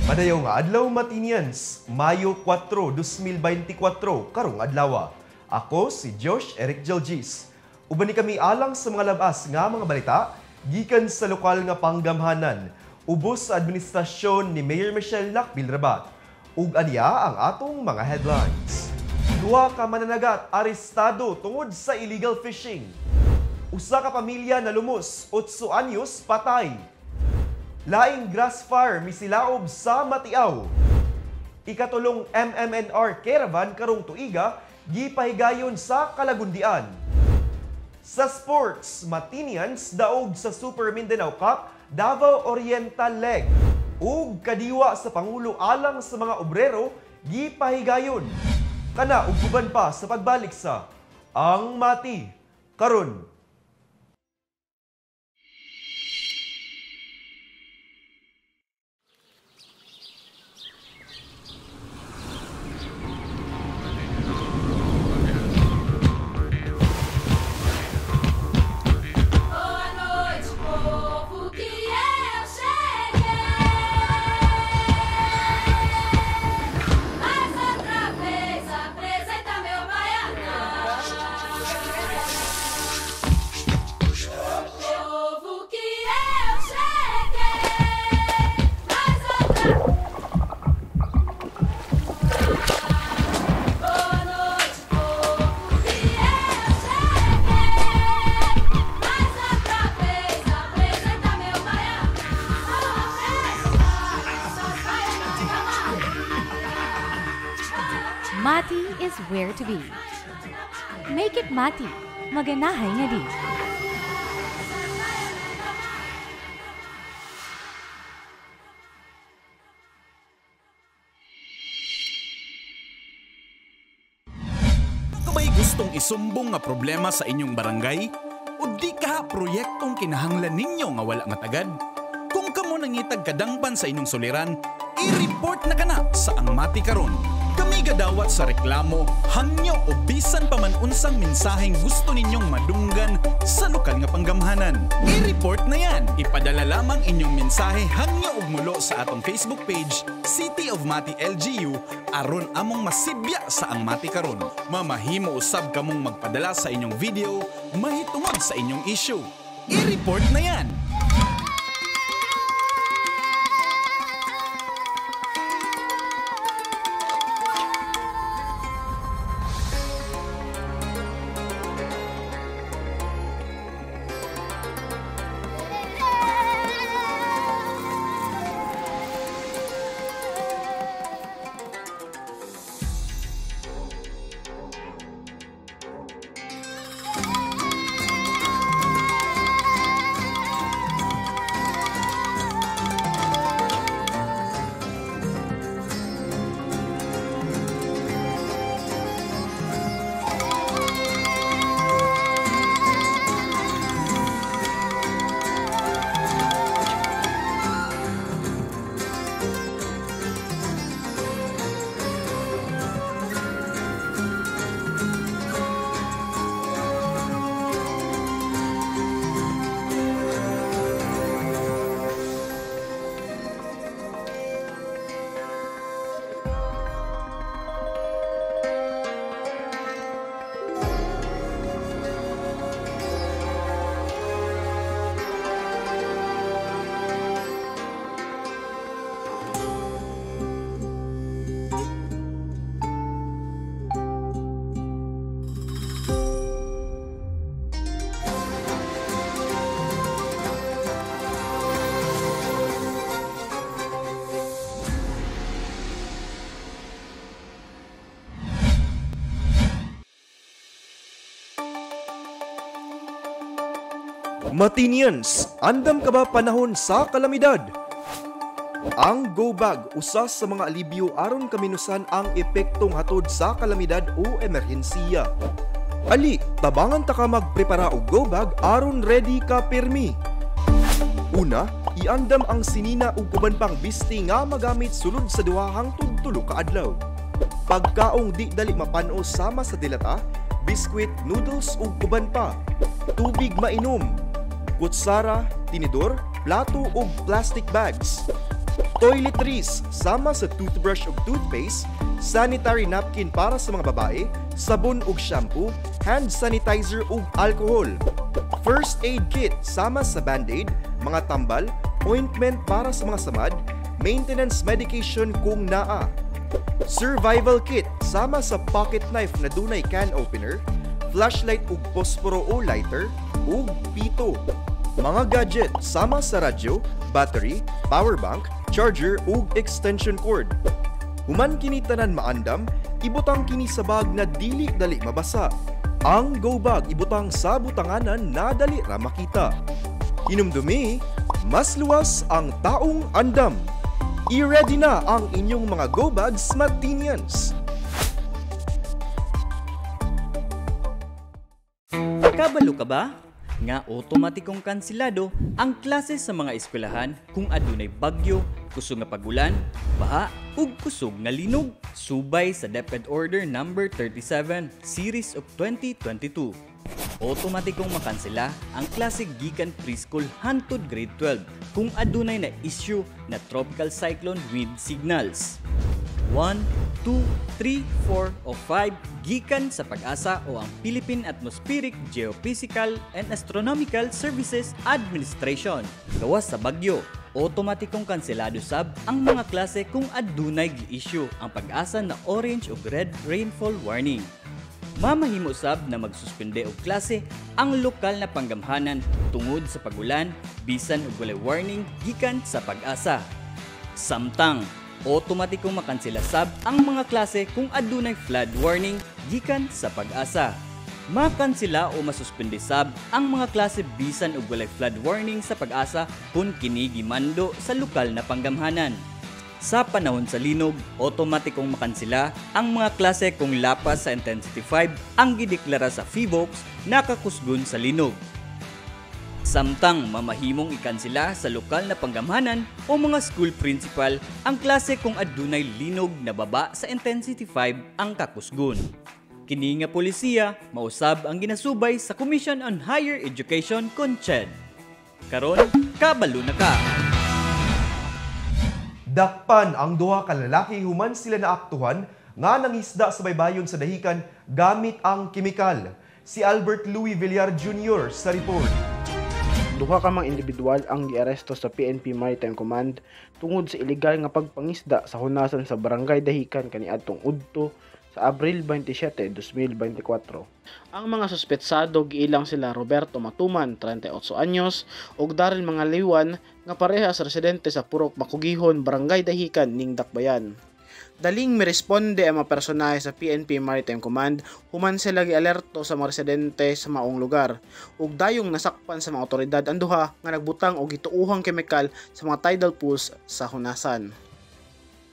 Padayon nga adlaw Matinians, Mayo 4, 2024, karong adlaw. Ako si Josh Eric Gelgis. Uban ni kami alang sa mga labas nga mga balita gikan sa lokal nga panggamhanan, ubos sa administrasyon ni Mayor Michelle Lacbil Rabat. Ug aniya ang atong mga headlines. Duha ka mananagat arestado tungod sa illegal fishing. Usa ka pamilya na lumos, 8 anyos patay. Laing grass fire misilaob sa Matiaw. Ikatulong MMNR caravan karong tuiga gipahigayon sa Kalagundian. Sa sports, Matinians daog sa Super Mindanao Cup Davao Oriental Leg. Ug kadiwa sa Pangulo alang sa mga obrero gipahigayon. Kana ug uban pa sa pagbalik sa Ang Mati karon. Mati is where to be. Make it Mati. Maganahay nga di. May gustong isumbong nga problema sa inyong barangay? O di ka proyektong kinahanglan ninyo nga wala nga tagad? Kung kamo nangitag kadangpan sa inyong suliran, i-report na kana sa Ang Mati karon. Kami gadawat sa reklamo, hangyo o bisan pa man unsang mensaheng gusto ninyong madunggan sa lokal nga panggamhanan. I-report na yan. Ipadala lamang inyong mensahe hangyo ug mulo sa atong Facebook page, City of Mati LGU, aron among masibya sa Ang Mati karon. Mamahimo usab kamong magpadala sa inyong video, mahitungod sa inyong issue. I-report na yan. Matinians, andam ka ba panahon sa kalamidad? Ang Go Bag usa sa mga alibyo aron kaminusan ang epektong hatod sa kalamidad o emerhensiya. Ali, tabangan ta ka magprepara og Go Bag aron ready ka pirmi. Una, iandam ang sinina ug uban pang bisti nga magamit sulod sa 2 hangtod 3 ka adlaw. Pagkaong di dali mapan-o sama sa dilata, biskwit, noodles ug uban pa. Tubig mainom, kutsara, tinidor, plato ug plastic bags. toiletries sama sa toothbrush ug toothpaste, sanitary napkin para sa mga babae, sabon ug shampoo, hand sanitizer ug alcohol. First aid kit sama sa band-aid, mga tambal, ointment para sa mga samad, maintenance medication kung naa. Survival kit sama sa pocket knife na dunay can opener, flashlight ug posporo o lighter, ug pito. Mga gadget sama sa radyo, battery, power bank, charger ug extension cord. Human kini tanan maandam, ibutang kini sa bag na dili dali mabasa. Ang go bag ibutang sa butanganan na dali ra makita. Hinumdumi, mas luwas ang taong andam. I-ready na ang inyong mga go bags, Matinians! Kabalo ka ba? Nga otomatikong kansilado ang klase sa mga eskwelahan kung adunay bagyo, kusog nga pagulan, baha, ug kusog nga linog. Subay sa DepEd Order No. 37 Series of 2022. Otomatikong makansela ang klase gikan preschool hangtod grade 12 kung adunay na issue na tropical cyclone wind signals. 1, 2, 3, 4 o 5 gikan sa Pag-asa o ang Philippine Atmospheric, Geophysical and Astronomical Services Administration. Gawas sa bagyo, otomatikong kanselado sab ang mga klase kung adunay gi-issue ang Pag-asa na orange ug red rainfall warning. Mamahimo sab na magsuspende og klase ang lokal na panggamhanan tungod sa pagulan bisan og walay warning gikan sa Pag-asa. Samtang otomatikong makansela sab ang mga klase kung adunay flood warning gikan sa Pag-asa. Makansela o masuspende sab ang mga klase bisan og walay flood warning sa Pag-asa kung kini gimando sa lokal na panggamhanan. Sa panahon sa linog, otomatikong makansela ang mga klase kung lapas sa intensity 5 ang gideklara sa PHIVOLCS nakakusgon sa linog. Samtang mamahimong ikansela sa lokal na panggamhanan o mga school principal ang klase kung adunay linog na baba sa intensity 5 ang kakusgon. Kini nga polisiya mausab ang ginasubay sa Commission on Higher Education CONCHED. Karon, kabalo na ka! Dakpan ang duha ka lalaki human sila naaktuhan nga nangisda sa baybayon sa dahikan gamit ang kemikal. Si Albert Louis Villar Jr. sa report. Duha ka mga individual ang giaresto sa PNP Maritime Command tungod sa ilegal nga pagpangisda sa hunasan sa Barangay Dahican kaniadtong udto sa Abril 27, 2024. Ang mga suspetsado giilang sila Roberto Matuman, 38 anyos, ug Daryl Mangaliwan nga parehas residente sa Purok Bakugihon, Barangay Dahican, ning Dakbayan. Daling miresponde ang mga personahe sa PNP Maritime Command, human sila gialerto sa mga residente sa maong lugar, ug dayong nasakpan sa mga otoridad ang duha nga nagbutang og gituuhang kemikal sa mga tidal pools sa hunasan.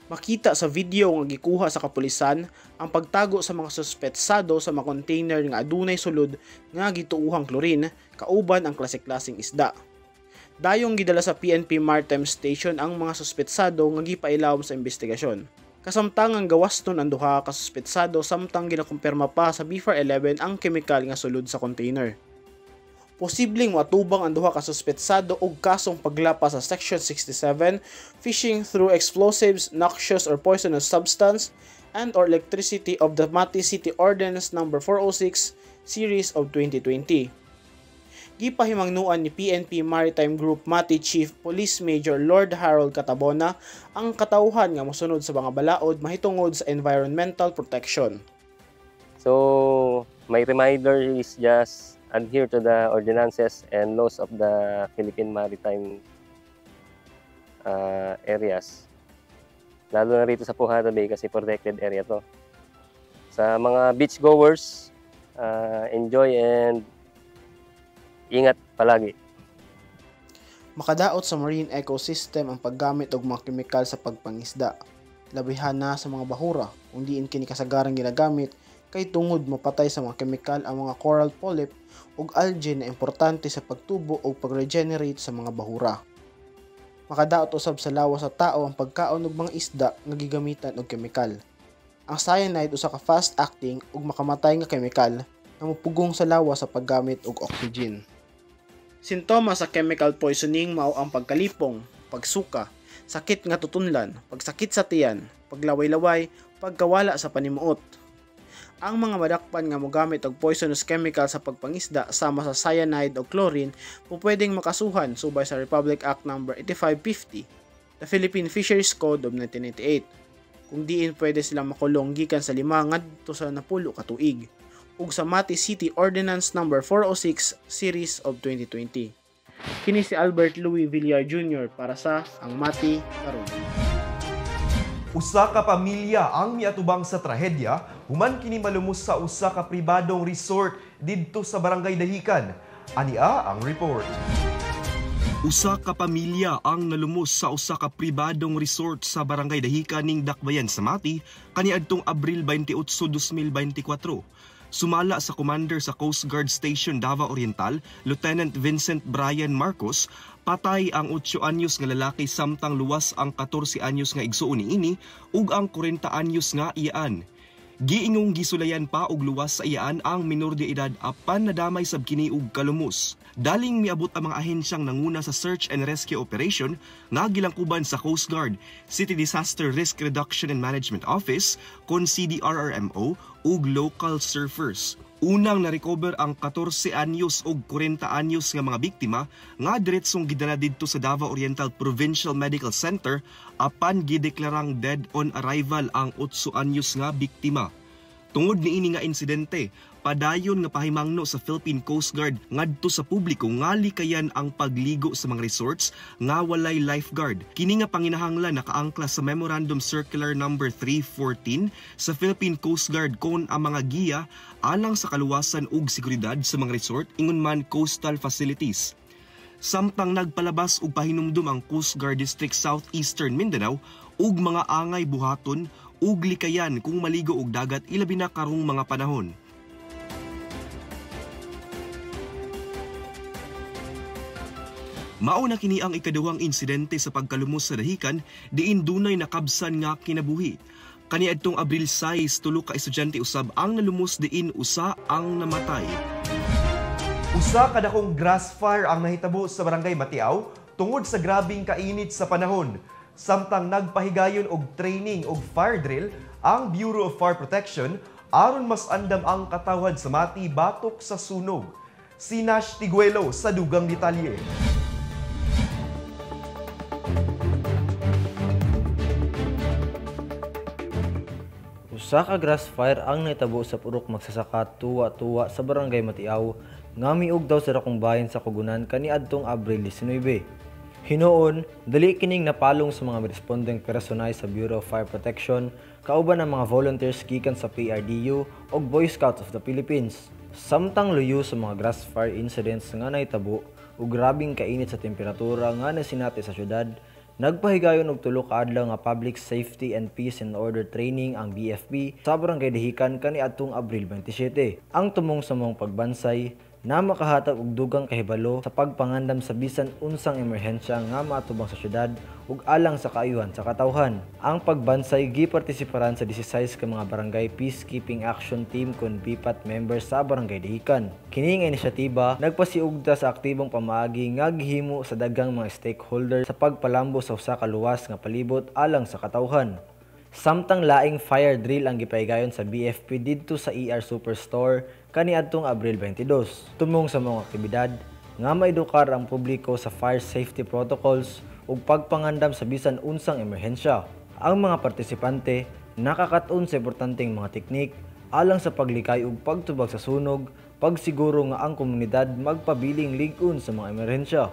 Makita sa video nga gikuha sa kapulisan ang pagtago sa mga suspetsado sa mga container nga adunay sulod nga gituuhang chlorine kauban ang klase-klaseng isda. Dayong gidala sa PNP Maritime Station ang mga suspetsado nga gipailawom sa investigasyon. Kasamtangang gawaston ang duha ka suspetsado samtang ginakumpirma pa sa BFAR 11 ang kemikal nga sulod sa container. Posibleng matubang ang duha ka suspetsado og kasong paglapas sa Section 67, fishing through explosives, noxious or poisonous substance, and or electricity of the Mati City Ordinance No. 406 Series of 2020. Gipahimangnuan ni PNP Maritime Group Mati Chief Police Major Lord Harold Catabona ang katauhan nga mosunod sa mga balaod mahitungod sa environmental protection. So, my reminder is just adhere to the ordinances and laws of the Philippine Maritime areas. Lalo na rito sa Pujada Bay kasi protected area to. Sa mga beach goers, enjoy and ingat palagi. Makadaot sa marine ecosystem ang paggamit og mga kemikal sa pagpangisda. Labihan na sa mga bahura kung diin kini kasagarang ginagamit kay tungod mapatay sa mga kemikal ang mga coral polyp ug algae na importante sa pagtubo o pag-regenerate sa mga bahura. Makadaot usab sa lawas sa tao ang pagkaon og mga isda nga gigamitan og kemikal. Ang cyanide usa ka fast-acting ug makamatay nga kemikal nga mopugong sa lawas sa paggamit og oxygen. Sintomas sa chemical poisoning mao ang pagkalipong, pagsuka, sakit nga tutunlan, pagsakit sa tiyan, paglaway-laway, pagkawala sa panimuot. Ang mga madakpan nga mogamit og poisonous chemical sa pagpangisda sama sa cyanide o chlorine pwedeng makasuhan subay sa Republic Act No. 8550, the Philippine Fisheries Code of 1998. Kung diin pwede silang makulong gikan sa 5 ngadto sa 10 ka tuig, ug sa Mati City Ordinance No. 406 Series of 2020. Kini si Albert Louis Villar Jr. para sa Ang Mati Karon. Usa ka pamilya ang miatubang sa trahedya human kini malumos sa usa ka pribadong resort didto sa Barangay Dahican. Ania ang report. Usa ka pamilya ang nalumos sa usa ka pribadong resort sa Barangay Dahican ning Dakbayan sa Mati kaniadtong Abril 28, 2024. Sumala sa commander sa Coast Guard Station Davao Oriental, Lieutenant Vincent Brian Marcos, patay ang 8 anyos nga lalaki samtang luwas ang 14 anyos nga igsuon niini ug ang 40 anyos nga iyaan. Giingong gisulayan pa og luwas sa iyaan ang minor de edad apan nadamay sab kini og kalumos. Daling miabot ang mga ahensyang nanguna sa search and rescue operation nga gilangkuban sa Coast Guard, City Disaster Risk Reduction and Management Office, kon CDRRMO ug local surfers. Unang na-recover ang 14 anyos ug 40 anyos nga mga biktima nga diretsong gidala didto sa Davao Oriental Provincial Medical Center apan gideklarang dead on arrival ang 8 anyos nga biktima. Tungod niini nga insidente, padayon nga pahimangno sa Philippine Coast Guard ngadto sa publiko nga likayan ang pagligo sa mga resorts nga walay lifeguard. Kini nga panginahanglan nakaangkla sa Memorandum Circular No. 314 sa Philippine Coast Guard kon ang mga giya alang sa kaluwasan ug seguridad sa mga resort ingon man coastal facilities. Samtang nagpalabas og pahinumdum ang Coast Guard District Southeastern Mindanao ug mga angay buhaton ug likayan kung maligo og dagat ilabi na karong mga panahon. Mao na kini ang ikaduhang insidente sa pagkalumos sa Dahican diin dunay nakabsan nga kinabuhi. Kaniadtong Abril 6, 3 ka estudyante usab ang nalumos diin usa ang namatay. Usa ka dakong grass fire ang nahitabo sa Barangay Matiaw tungod sa grabing kainit sa panahon. Samtang nagpahigayon og training og fire drill ang Bureau of Fire Protection aron mas andam ang katawhan sa Mati batok sa sunog. Si Nash Tiguelo sa dugang detalye. Usa ka grass fire ang nahitabo sa purok magsasaka tuwa-tuwa sa Barangay Matiaw nga miug daw sa dakong bahin sa Kugunan kaniadtong Abril 19. Hinoon, dali kining napalong sa mga responding personay sa Bureau of Fire Protection kauban ang mga volunteers gikan sa PRDU o Boy Scouts of the Philippines. Samtang luyo sa mga grass fire incidents nga nahitabo ug grabing kainit sa temperatura nga nasinati sa syudad, nagpahigayon og 3 ka adlaw nga Public Safety and Peace and Order Training ang BFP sa Barangay Dahican kaniadtong Abril 27. Ang tumong sa mong pagbansay na makahatag og dugang kahibalo sa pagpangandam sa bisan unsang emerhensya nga matubang sa syudad ug alang sa kaayuhan sa katawhan. Ang pagbansay gipartisiparan sa 16 ka mga barangay peacekeeping action team kon BPAT members sa Barangay Dahican. Kini nga inisyatiba nagpasiugda sa aktibong pamaagi nga gihimo sa daghang mga stakeholder sa pagpalambo sa usa ka luwas nga palibot alang sa katawhan. Samtang laing fire drill ang gipahigayon sa BFP didto sa ER Superstore kaniadtong Abril 22. Tumong sa mga aktibidad nga maedukar ang publiko sa fire safety protocols ug pagpangandam sa bisan unsang emerhensya. Ang mga partisipante nakakatun sa importanteng mga teknik alang sa paglikay ug pagtubag sa sunog, pagsiguro nga ang komunidad magpabiling lig-on sa mga emerhensya.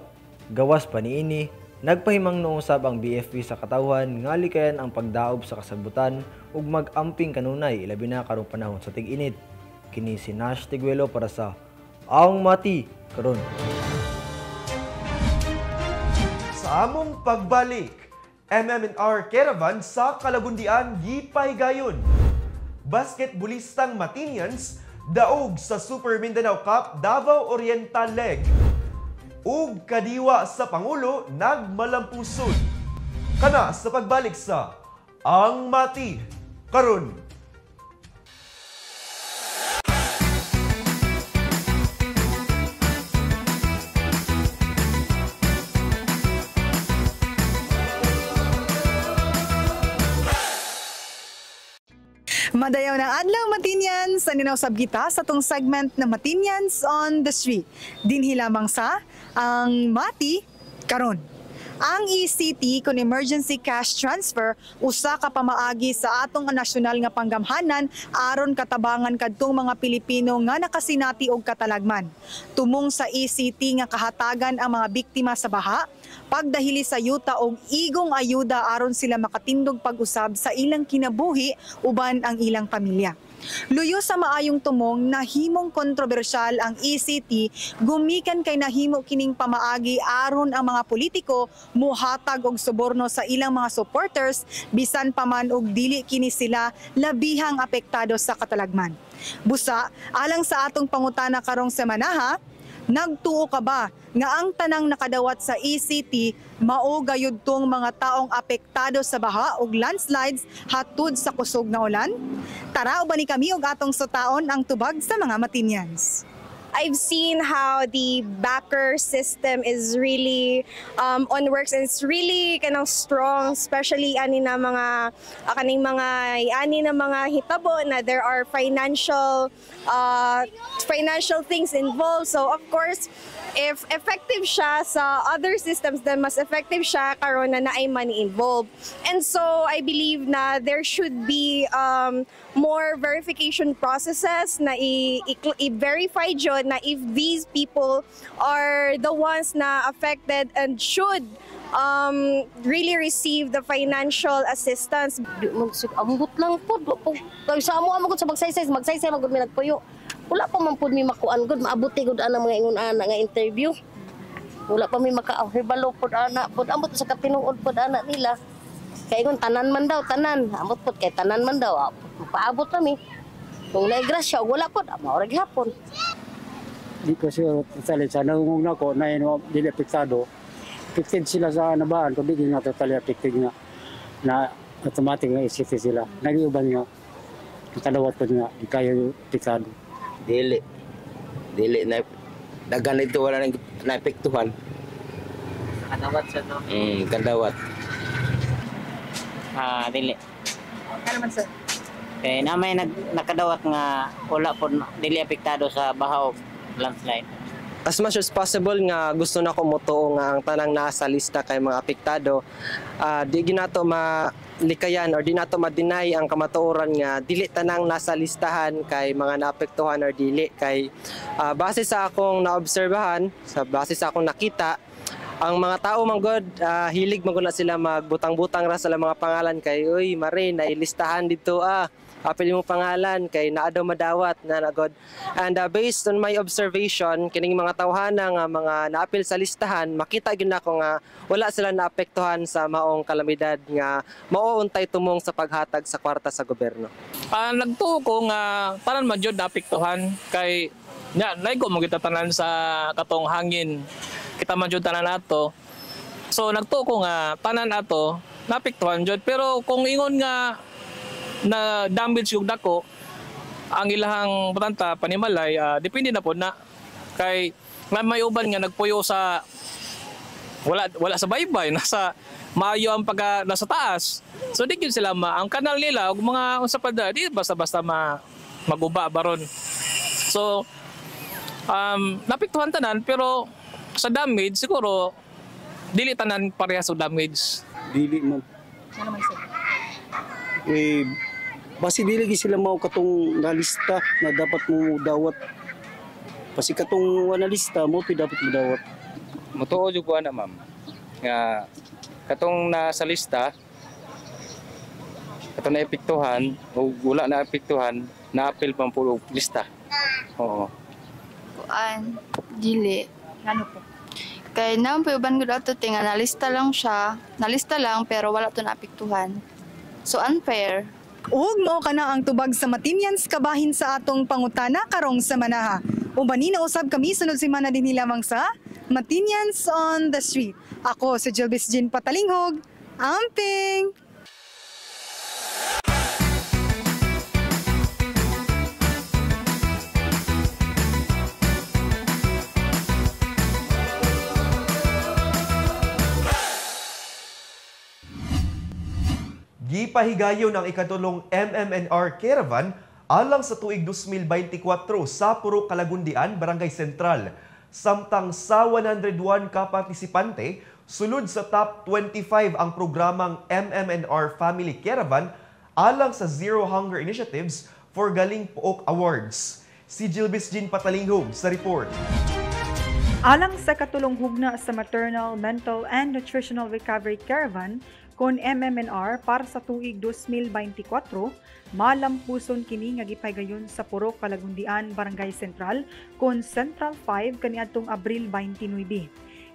Gawas pa niini, nagpahimangno usab ang BFP sa katawhan nga likayan ang pagdaob sa kasabutan ug mag-amping kanunay ilabi na karong panahon sa tig-init. Kini si Nash Tiguelo para sa Ang Mati Karon. Sa among pagbalik, MM&R Caravan sa Kalagundian gipahigayon. Basketballistang Matinians daog sa Super Mindanao Cup Davao Oriental Leg. Ug kadiwa sa Pangulo nagmalampusod. Kana sa pagbalik sa Ang Mati Karon. Madayaw ng adlaw Matinians, aninaw sab kita sa tong segment na Matinians on the Street. Dinhi lamang sa ang Mati karon. Ang ECT kun emergency cash transfer usa ka pamaagi sa atong nasyonal nga panggamhanan aron katabangan kadtong mga Pilipino nga nakasinati og katalagman. Tumong sa ECT nga kahatagan ang mga biktima sa baha, pagdahili sa yuta og igong ayuda aron sila makatindog pag-usab sa ilang kinabuhi uban ang ilang pamilya. Luyo sa maayong tumong nahimong kontrobersyal ang ECT gumikan kay nahimo kining pamaagi aron ang mga politiko muhatag og suborno sa ilang mga supporters bisan pa man og dili kini sila labihang apektado sa katalagman. Busa, alang sa atong pangutana karong semana, nagtuo ka ba nga ang tanang nakadawat sa ECT mao gayud tong mga taong apektado sa baha ug landslides hatud sa kusog na ulan? Tara ubani kami og atong sutaon ang tubag sa mga Matinians. I've seen how the backer system is really on works, and it's really kind of strong, especially ani na mga hitabo na there are financial things involved. So of course, if effective siya sa other systems, then mas effective siya karon na naay money involved. And so I believe na there should be more verification processes na i-verify jud na if these people are the ones na affected and should really receive the financial assistance. Ambot lang po. Sa amo sa magsaysay magud mi nagpuyo. Wala pa man pud mi makuan gud, maabuti gud ana mga ingon ana nga interview. Wala pa mi makaahibalo pud ana, pud ambot sa katinuod pud ana nila. Kay ingon tanan man daw, tanan. Ambot pud kay tanan man daw. Paabot kami. Kung naigrasya wala pud, mao ra gihapon. Di ko sure sa nangungong na ko na dili apektado. Affected sila sa nabaan, kung di nga totally affected nga na automatic nga isip sila. Nag-iuban nga, kadawat po nga, di kayo apektado. Dili na dagan ito wala nang naapektuhan. Kadawat sa to. Kadawat. Dili. Ano man sir? Eh namay nakadawat nga wala po dili apektado sa baha o landslide. As much as possible nga gusto na ko motuo nga ang tanang nasa lista kay mga apektado, di ginato malikayan or di nato ma-deny ang kamatuoran nga dili tanang nasa listahan kay mga naapektuhan or dili kay base sa akong naobserbahan, base sa akong nakita, ang mga tao manggod hilig manggod na sila magbutang-butang ra sa mga pangalan kay uy mare nailistahan dito apil mo pangalan kay naa daw madawat na nagod. And based on my observation kining mga tawhana nga mga naapil sa listahan, makita gyud nako nga wala sila naapektuhan sa maong kalamidad nga mauuntay tumong sa paghatag sa kwarta sa gobyerno. Nagtuo ko nga tanan man jud naapektuhan kay nya naigo mo kita tanan sa katong hangin. Kita man jud tanan nato. So nagtuo ko nga tanan ato naapektuhan jud, pero kung ingon nga na damage yung dako ang ilahang patanta panimalay, depende na po na kay may uban nga nagpuyo sa wala sa baybay, nasa maayo ang pagka nasa taas, so di gyud sila ang kanal nila ug mga unsa pa di basta-basta maguba baron. So napiktuhan tanan, pero sa damage siguro dili tanan parehas sa damage. Dili man. Ano man sir? Basi dili sila mao katong nalista na dapat mo dawat. Basi katong lista mo dapat mo dawat. Motuo jud ko ana ma'am. Nga katong nasa lista katong naapektuhan o wala naapektuhan, na-appeal pang pulo lista. Oo. Kuan dili. Ano po? Kay naman po uban gud ato tinga nalista lang pero wala to naapektuhan. So unfair. Ug mao kana ang tubag sa Matinians kabahin sa atong pangutana karong semana. Ubani na usab kami sunod semana dinhi lamang sa Matinians on the Street. Ako si Jilbis Jean Patalinghog. Amping. Gipahigayon ang ikatulong MMNR Caravan alang sa tuig 2024 sa Purok Kalagundian, Barangay Sentral. Samtang sa 101 ka partisipante, sulod sa top 25 ang programang MMNR Family Caravan alang sa Zero Hunger Initiatives for Galing Pook Awards. Si Jilbis Jean Patalinghog sa report. Alang sa katulong hugna sa Maternal, Mental and Nutritional Recovery Caravan kon MMNR para sa tuig 2024, malampuson kini nga gipahigayon sa Purok Kalagundian, Barangay Sentral kon Central 5 kaniadtong Abril 29.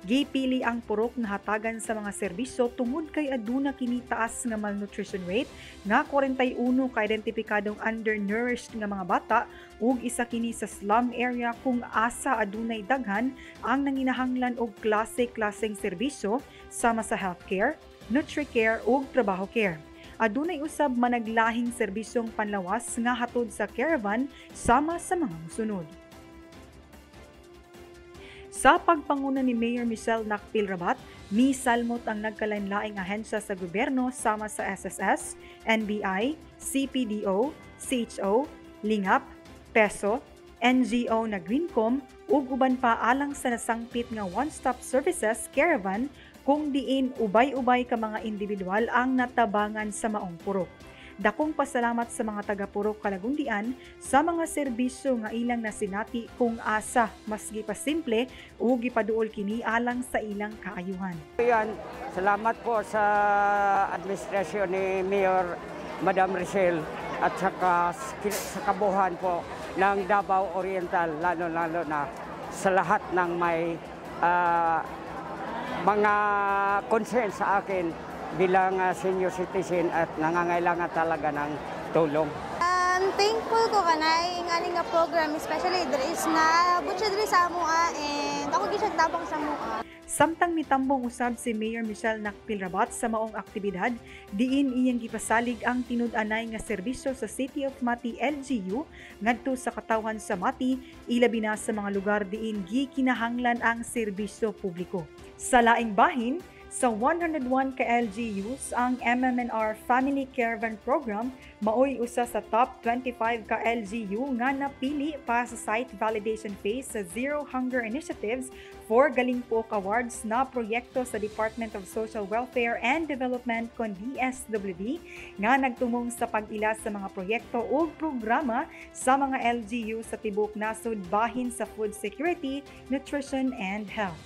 Gipili ang purok na hatagan sa mga serbisyo tungod kay aduna kini taas nga malnutrition rate nga 41 ka identifikadong undernourished nga mga bata ug isa kini sa slum area kung asa adunay daghan ang nanginahanglan og klase-klaseng serbisyo sama sa healthcare, nutri-care ug trabaho care. Adunay usab managlahing serbisyong panlawas nga hatod sa caravan sama sa mga musunod. Sa pagpanguna ni Mayor Michelle Nakpil-Rabat, misalmot ang nagkalain-laing ahensya sa gobyerno sama sa SSS, NBI, CPDO, CHO, Lingap, PESO, NGO na Greencom ug uban pa alang sa nasangpit nga one-stop services caravan kung diin ubay-ubay ka mga individual ang natabangan sa maong purok. Dakong pasalamat sa mga taga-Purok Kalagundian sa mga serbisyo nga ilang nasinati kung asa masgi pa simple o gipaduol kini alang sa ilang kaayuhan. Yan, salamat po sa administrasyon ni Mayor Madam Richelle at saka sa kabuhan po ng Davao Oriental, lalo-lalo na sa lahat ng may mga concern sa akin bilang senior citizen at nangangailangan talaga ng tulong. Thankful ko kanay nga program, especially there is na butya diri sa amoa and ako gyud tabang sa amoa. Samtang mitambong usab si Mayor Michelle Nakpil-Rabat sa maong aktibidad, diin iyang gipasalig ang tinud-anay nga serbisyo sa City of Mati LGU ngadto sa katawan sa Mati, ilabi na sa mga lugar diin gikinahanglan ang serbisyo publiko. Sa laing bahin, sa 101 ka LGUs, ang MMNR Family Caravan Program maoy usa sa top 25 ka LGU nga napili para sa site validation phase sa Zero Hunger Initiatives for Galing Pook Awards na proyekto sa Department of Social Welfare and Development kon DSWD nga nagtumong sa pag-ila sa mga proyekto o programa sa mga LGU sa tibok nasod bahin sa food security, nutrition and health.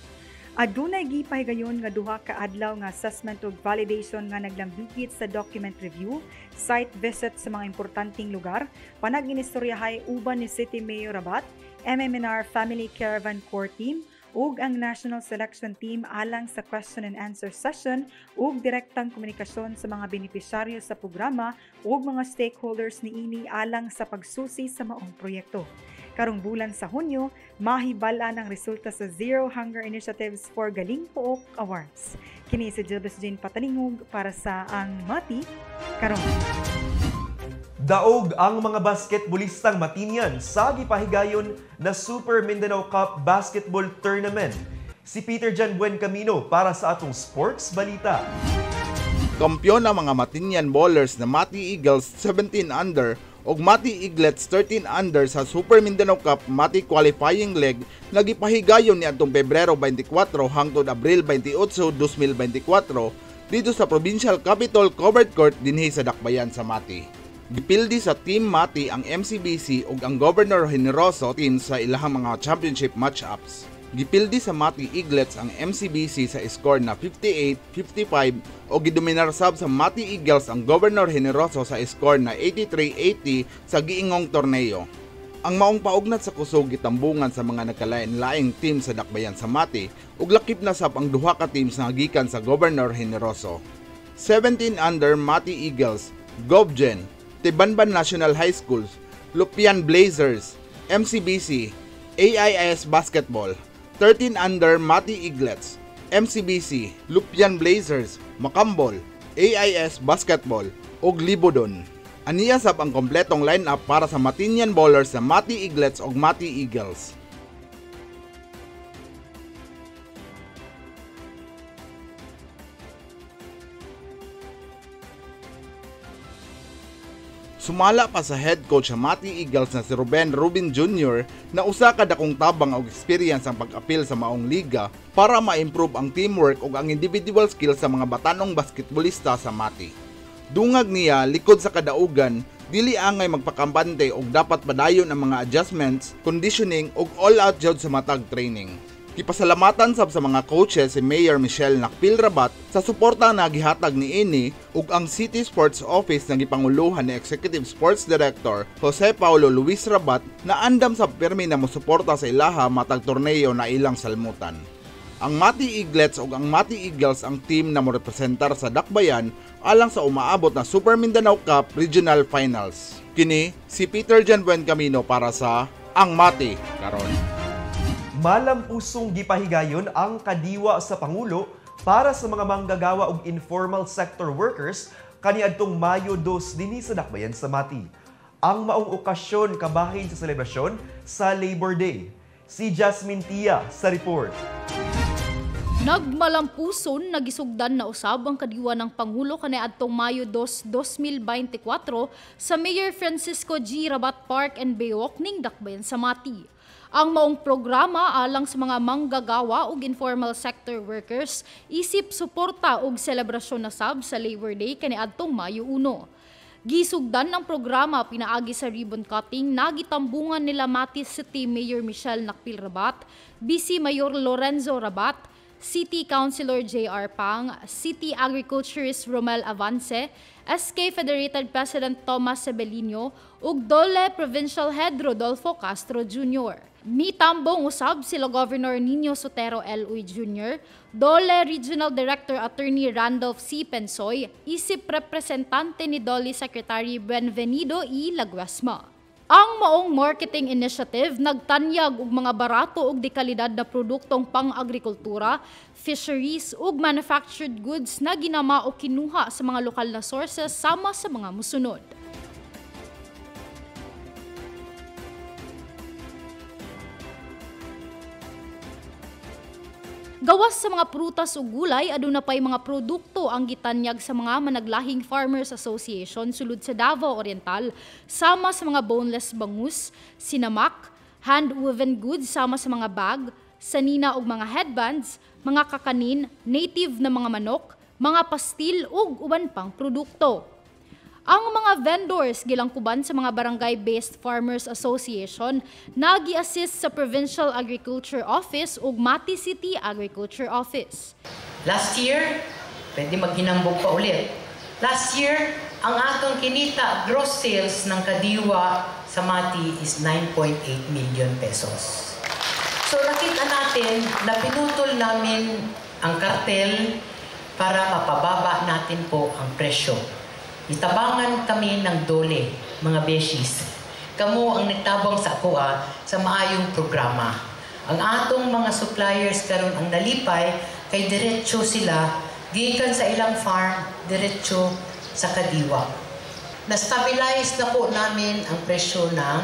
Adunay gipahigayon nga duha ka adlaw nga assessment ug validation nga naglambigit sa document review, site visit sa mga importanteng lugar, panag-inistoryahay uban ni City Mayor Rabat, MMNR Family Caravan Core Team ug ang National Selection Team alang sa question and answer session ug direktang komunikasyon sa mga benepisyaryo sa programa ug mga stakeholders niini alang sa pagsusi sa maong proyekto. Karong bulan sa Hunyo, mahibal-an ang resulta sa Zero Hunger Initiatives for Galing Pook Awards. Kini si Jilbis Jean Patalinghog para sa Ang Mati Karon. Daog ang mga basketballistang Matinian sa gipahigayon na Super Mindanao Cup Basketball Tournament. Si Peter Jan Buencamino para sa atong sports balita. Kampyon ang mga Matinian bowlers na Mati Eagles 17 under ug Mati Eaglets 13 under sa Super Mindanao Cup Mati qualifying leg nga gipahigayon niadtong Pebrero 24 hangtod Abril 28, 2024 dito sa Provincial Capitol Covered Court dinhi sa Dakbayan sa Mati. Gipildi sa Team Mati ang MCBC ug ang Governor Generoso team sa ilahang mga championship matchups. Gipildi sa Mati Eaglets ang MCBC sa score na 58-55 o gidominar sab sa Mati Eagles ang Governor Generoso sa score na 83-80 sa giingong torneo. Ang maong paugnat sa kusog gitambungan sa mga nagkalain-laing team sa Dakbayan sa Mati ug lakip na sab ang duha ka teams nga gikan sa Governor Generoso. 17 under Mati Eagles, Govgen, Tibanban National High Schools, Lupian Blazers, MCBC, AIS Basketball. 13 under Mati Eaglets, MCBC, Lupian Blazers, Macambol, AIS Basketball, ug Libodon. Aniya sab ang kompletong lineup para sa Matinian bowlers sa Mati Eaglets ug Mati Eagles. Sumala pa sa head coach sa Mati Eagles na si Rubin Jr. na usa ka dakong tabang og experience ang pag-apil sa maong liga para ma-improve ang teamwork ug ang individual skills sa mga batanong basketballista sa Mati. Dungag niya likod sa kadaugan, dili angay magpakampante og dapat padayon ang mga adjustments, conditioning ug all-out jud sa matag training. Kipasalamatan sab sa mga coaches si Mayor Michelle Nakpil Rabat sa suporta na gihatag ni ini ug ang City Sports Office na gipanguluhan ni Executive Sports Director Jose Paulo Luis Rabat na andam sa pirmi na mosuporta sa ilaha matag torneo na ilang salmutan. Ang Mati Eaglets ug ang Mati Eagles ang team na morepresentar sa Dakbayan alang sa umaabot na Super Mindanao Cup Regional Finals. Kini si Peter Jan Buencamino para sa Ang Mati Karon. Malampusong gipahigayon ang kadiwa sa Pangulo para sa mga manggagawa ug informal sector workers kaniadtong Mayo 2 dinhi sa Dakbayan sa Mati. Ang maong okasyon kabahin sa selebrasyon sa Labor Day. Si Jasmine Tia sa report. Nagmalampuson nagisugdan na usab ang kadiwa ng Pangulo kaniadtong Mayo 2, 2024 sa Mayor Francisco G. Rabat Park and Baywalk ning Dakbayan sa Mati. Ang maong programa alang sa mga manggagawa ug informal sector workers isip suporta ug selebrasyon na sab sa Labor Day kaniadtong Mayo 1. Gisugdan ng programa pinaagi sa ribbon cutting nagitambungan nila Mati City Mayor Michelle Nakpil Rabat, Vice Mayor Lorenzo Rabat, City Councilor J.R. Pang, City Agriculturist Romel Avance, SK Federated President Tomas Sebelino ug DOLE Provincial Head Rodolfo Castro Jr. Mitambong usab sila Governor Nino Sotero L.Uy Jr., DOLE Regional Director Attorney Randolph C. Pensoy, isip representante ni DOLE Secretary Benvenido E. Laguasma. Ang maong marketing initiative nagtanyag og mga barato ug dekalidad na produktong pang-agrikultura, fisheries ug manufactured goods na ginama o kinuha sa mga lokal na sources sama sa mga musunod. Gawas sa mga prutas ug gulay, aduna pay mga produkto ang gitanyag sa mga managlahing Farmers Association sulod sa Davao Oriental, sama sa mga boneless bangus, sinamak, hand-woven goods sama sa mga bag, sanina ug mga headbands, mga kakanin, native na mga manok, mga pastil ug uban pang produkto. Ang mga vendors gilangkuban sa mga barangay-based Farmers Association nagi-assist sa Provincial Agriculture Office ug Mati City Agriculture Office. Last year, pwede maghinambog pa ulit. Last year, ang atong kinita gross sales ng kadiwa sa Mati is 9.8 million pesos. So nakita natin na pinutol namin ang kartel para mapababa natin po ang presyo. Itabangan kami ng DOLE, mga beshis. Kamo ang nagtabang sa kuha sa maayong programa. Ang atong mga suppliers karon ang nalipay kay diretso sila gikan sa ilang farm diretso sa kadiwa. Na-stabilize na po namin ang presyo ng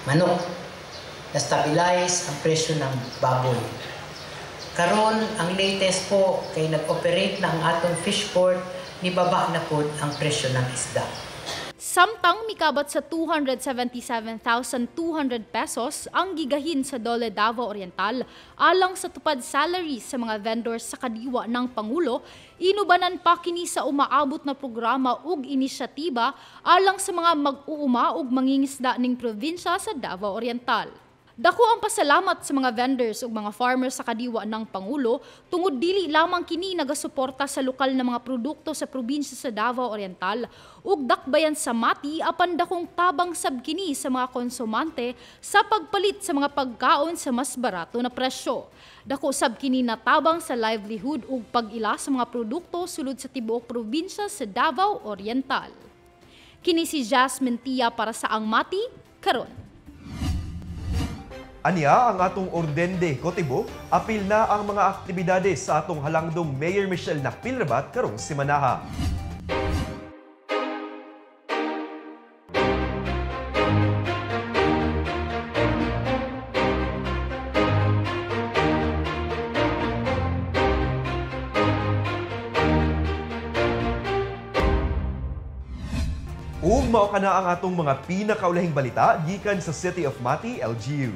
manok. Na-stabilize ang presyo ng baboy. Karon ang latest po kay nag-operate na ang atong fish port, nibaba na po ang presyo ng isda. Samtang mikabat sa 277,200 pesos ang gigahin sa DOLE Davao Oriental alang sa tupad salaries sa mga vendors sa kadiwa ng Pangulo, inubanan pa kini sa umaabot na programa ug inisyatiba alang sa mga mag-uuma ug mangingisda ning probinsya sa Davao Oriental. Dako ang pasalamat sa mga vendors ug mga farmers sa kadiwa ng Pangulo tungod dili lamang kini nagasuporta sa lokal na mga produkto sa probinsya sa Davao Oriental ug Dakbayan sa Mati apan dakong tabang sab kini sa mga konsumante sa pagpalit sa mga pagkaon sa mas barato na presyo. Dako sab kini natabang sa livelihood ug pag-ila sa mga produkto sulod sa tibuok probinsya sa Davao Oriental. Kini si Jasmine Tia para sa Ang Mati karon. Anya ang atong Ordende Cotibo, apil na ang mga aktibidades sa atong halangdong Mayor Michelle Nakpil Rabat karong simanaha. Ug mao kana ang atong mga pinakaulahing balita gikan sa City of Mati, LGU.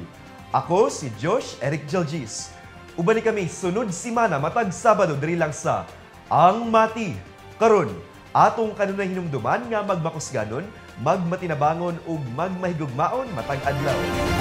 Ako si Josh Eric Gelgis. Uban ni kami sunod semana matag Sabado diri lang sa Ang Mati. Karon, atong kanunay hinumduman nga magmakusganon, magmatinabangon ug magmahigugmaon matag adlaw.